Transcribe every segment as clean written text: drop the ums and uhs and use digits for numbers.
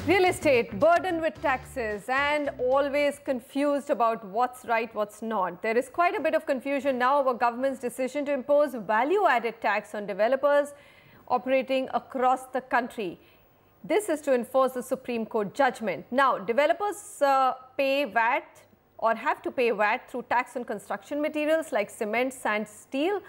Real estate burdened with taxes and always confused about what's right, what's not. There is quite a bit of confusion now over government's decision to impose value-added tax on developers operating across the country. This is to enforce the Supreme Court judgment. Now, developers pay VAT or have to pay VAT through tax on construction materials like cement, sand, steel.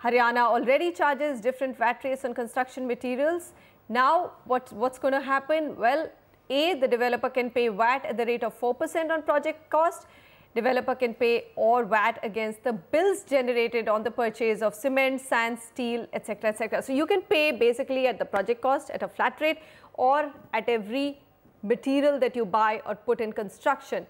Haryana already charges different VAT rates on construction materials. Now, what's going to happen? Well, A, the developer can pay VAT at the rate of 4% on project cost. Developer can pay or VAT against the bills generated on the purchase of cement, sand, steel, etc., etc. So you can pay basically at the project cost at a flat rate or at every material that you buy or put in construction.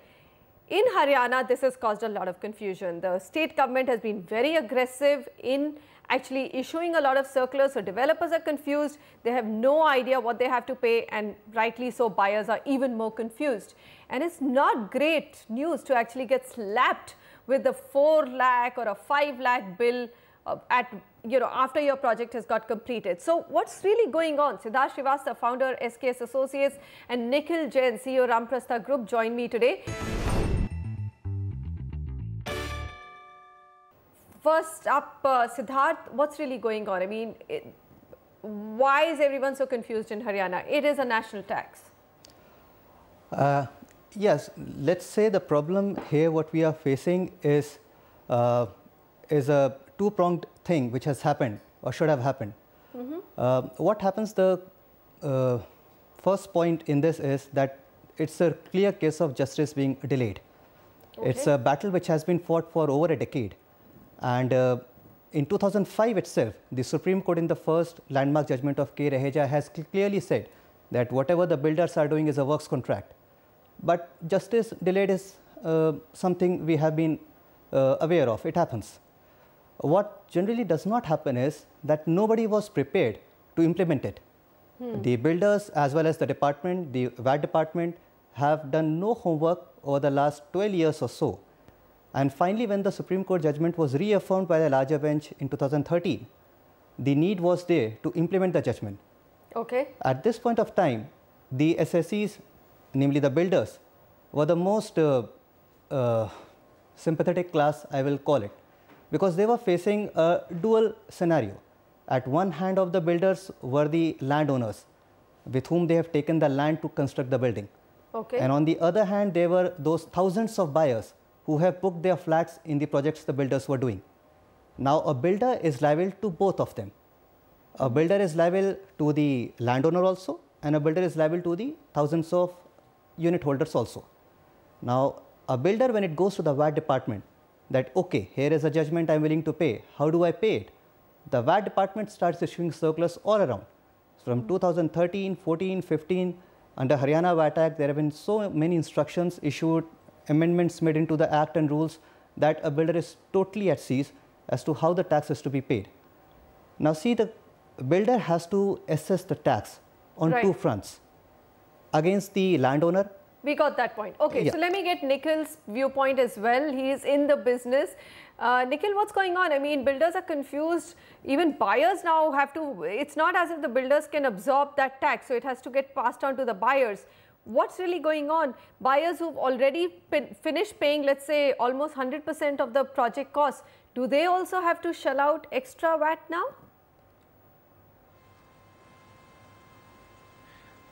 In Haryana, this has caused a lot of confusion. The state government has been very aggressive in actually issuing a lot of circulars, so developers are confused. They have no idea what they have to pay, and rightly so, buyers are even more confused. And it's not great news to actually get slapped with a 4 lakh or a 5 lakh bill after your project has got completed. So what's really going on? Siddharth Srivastava, founder SKS Associates, and Nikhil Jain, CEO Ramprastha Group, join me today. First up, Siddharth, what's really going on? I mean, why is everyone so confused in Haryana? It is a national tax. Yes, let's say the problem here, what we are facing is a two-pronged thing which has happened or should have happened. What happens, the first point in this is that it's a clear case of justice being delayed. Okay. It's a battle which has been fought for over a decade. And in 2005 itself, the Supreme Court in the first landmark judgment of K. Raheja has clearly said that whatever the builders are doing is a works contract. But justice delayed is something we have been aware of. It happens. What generally does not happen is that nobody was prepared to implement it. The builders as well as the department, the VAT department, have done no homework over the last 12 years or so. And finally, when the Supreme Court judgment was reaffirmed by the larger bench in 2013, the need was there to implement the judgment. Okay. At this point of time, the SSEs, namely the builders, were the most sympathetic class, I will call it, because they were facing a dual scenario. At one hand of the builders were the landowners, with whom they have taken the land to construct the building. Okay. And on the other hand, there were those thousands of buyers who have booked their flats in the projects the builders were doing. Now, a builder is liable to both of them. A builder is liable to the landowner also, and a builder is liable to the thousands of unit holders also. Now, a builder, when it goes to the VAT department, that, okay, here is a judgment I am willing to pay, how do I pay it? The VAT department starts issuing circulars all around. From 2013, 14, 15, under Haryana VAT Act, there have been so many instructions issued, amendments made into the Act and rules, that a builder is totally at sea as to how the tax is to be paid. Now see, the builder has to assess the tax on two fronts. Against the landowner. We got that point. Okay, yeah. So let me get Nikhil's viewpoint as well. He is in the business. Nikhil, what's going on? I mean, builders are confused. Even buyers now have to, it's not as if the builders can absorb that tax, so it has to get passed on to the buyers. What's really going on? Buyers who've already finished paying, let's say, almost 100% of the project cost, do they also have to shell out extra VAT now?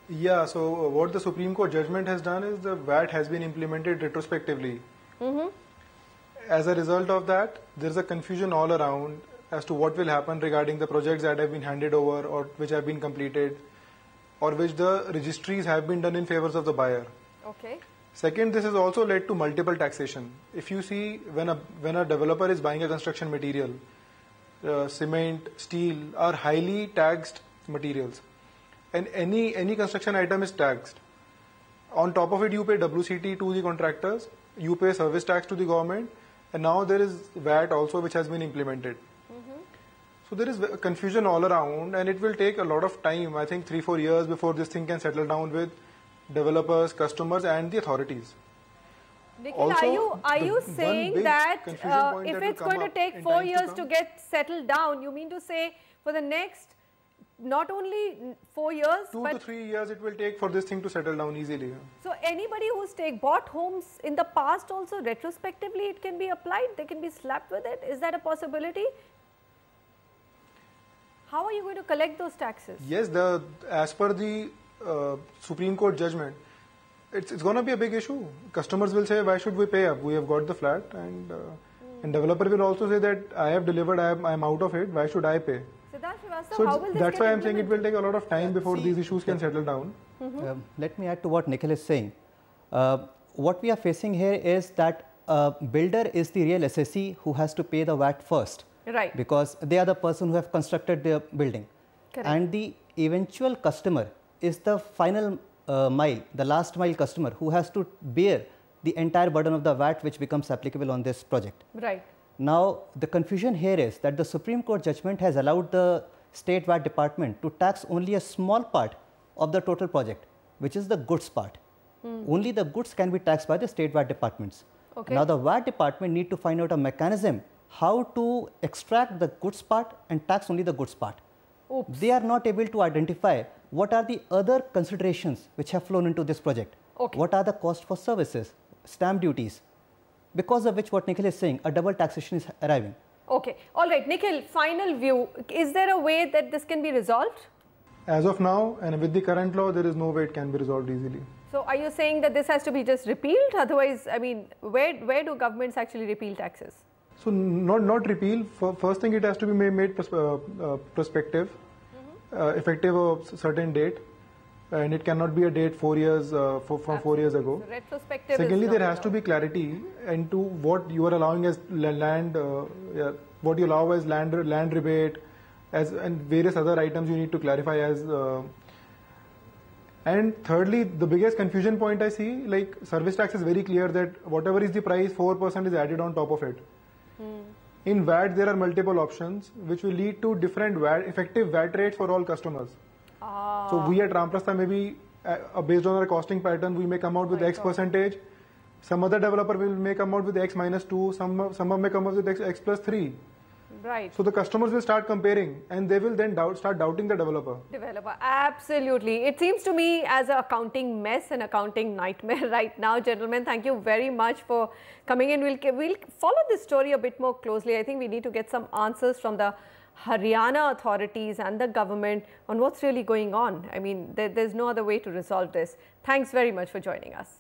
Yeah, so what the Supreme Court judgment has done is the VAT has been implemented retrospectively. As a result of that, there is a confusion all around as to what will happen regarding the projects that have been handed over or which have been completed, or which the registries have been done in favors of the buyer. Okay. Second, this has also led to multiple taxation. If you see, when a developer is buying a construction material, cement, steel are highly taxed materials, and any construction item is taxed. On top of it, you pay WCT to the contractors, you pay service tax to the government, and now there is VAT also which has been implemented. So there is confusion all around, and it will take a lot of time, I think 3-4 years before this thing can settle down with developers, customers and the authorities. Nikhil, also, are you saying that if it's going to take 4 years to get settled down, you mean to say for the next not only 4 years, 2 but to 3 years it will take for this thing to settle down easily. So anybody who's bought homes in the past also retrospectively it can be applied, they can be slapped with it. Is that a possibility? How are you going to collect those taxes? Yes, as per the Supreme Court judgment, it's going to be a big issue. Customers will say, why should we pay up? We have got the flat, and developer will also say that I have delivered, I'm out of it, why should I pay? So how will this that's get why I'm saying it will implemented? take a lot of time before these issues can settle down. Let me add to what Nikhil is saying. What we are facing here is that builder is the real assessee who has to pay the VAT first. Right. Because they are the person who have constructed the building. Correct. And the eventual customer is the final mile, the last mile customer who has to bear the entire burden of the VAT which becomes applicable on this project. Right. Now, the confusion here is that the Supreme Court judgment has allowed the State VAT Department to tax only a small part of the total project, which is the goods part. Only the goods can be taxed by the State VAT Departments. Okay. Now, the VAT Department need to find out a mechanism how to extract the goods part and tax only the goods part. Oops. They are not able to identify what are the other considerations which have flown into this project. Okay. What are the cost for services, stamp duties, because of which what Nikhil is saying, a double taxation is arriving. Okay. All right. Nikhil, final view. Is there a way that this can be resolved? As of now, and with the current law, there is no way it can be resolved easily. So are you saying that this has to be just repealed? Otherwise, I mean, where do governments actually repeal taxes? So not repeal. First thing, it has to be made prospective, effective a certain date, and it cannot be a date 4 years from 4 years ago. So retrospective. Secondly, is there not has to be allowed. clarity into what you are allowing as land, what you allow as land rebate, and various other items you need to clarify as. And thirdly, the biggest confusion point I see, like service tax is very clear that whatever is the price, 4% is added on top of it. In VAT, there are multiple options which will lead to different effective VAT rates for all customers. So we at Ramprastha maybe based on our costing pattern, we may come out with X percentage. Some other developer may come out with X minus 2. Some may come out with X plus 3. Right. So the customers will start comparing, and they will then start doubting the developer. Absolutely. It seems to me as an accounting mess, an accounting nightmare right now. Gentlemen, thank you very much for coming in. We'll follow this story a bit more closely. I think we need to get some answers from the Haryana authorities and the government on what's really going on. I mean, there's no other way to resolve this. Thanks very much for joining us.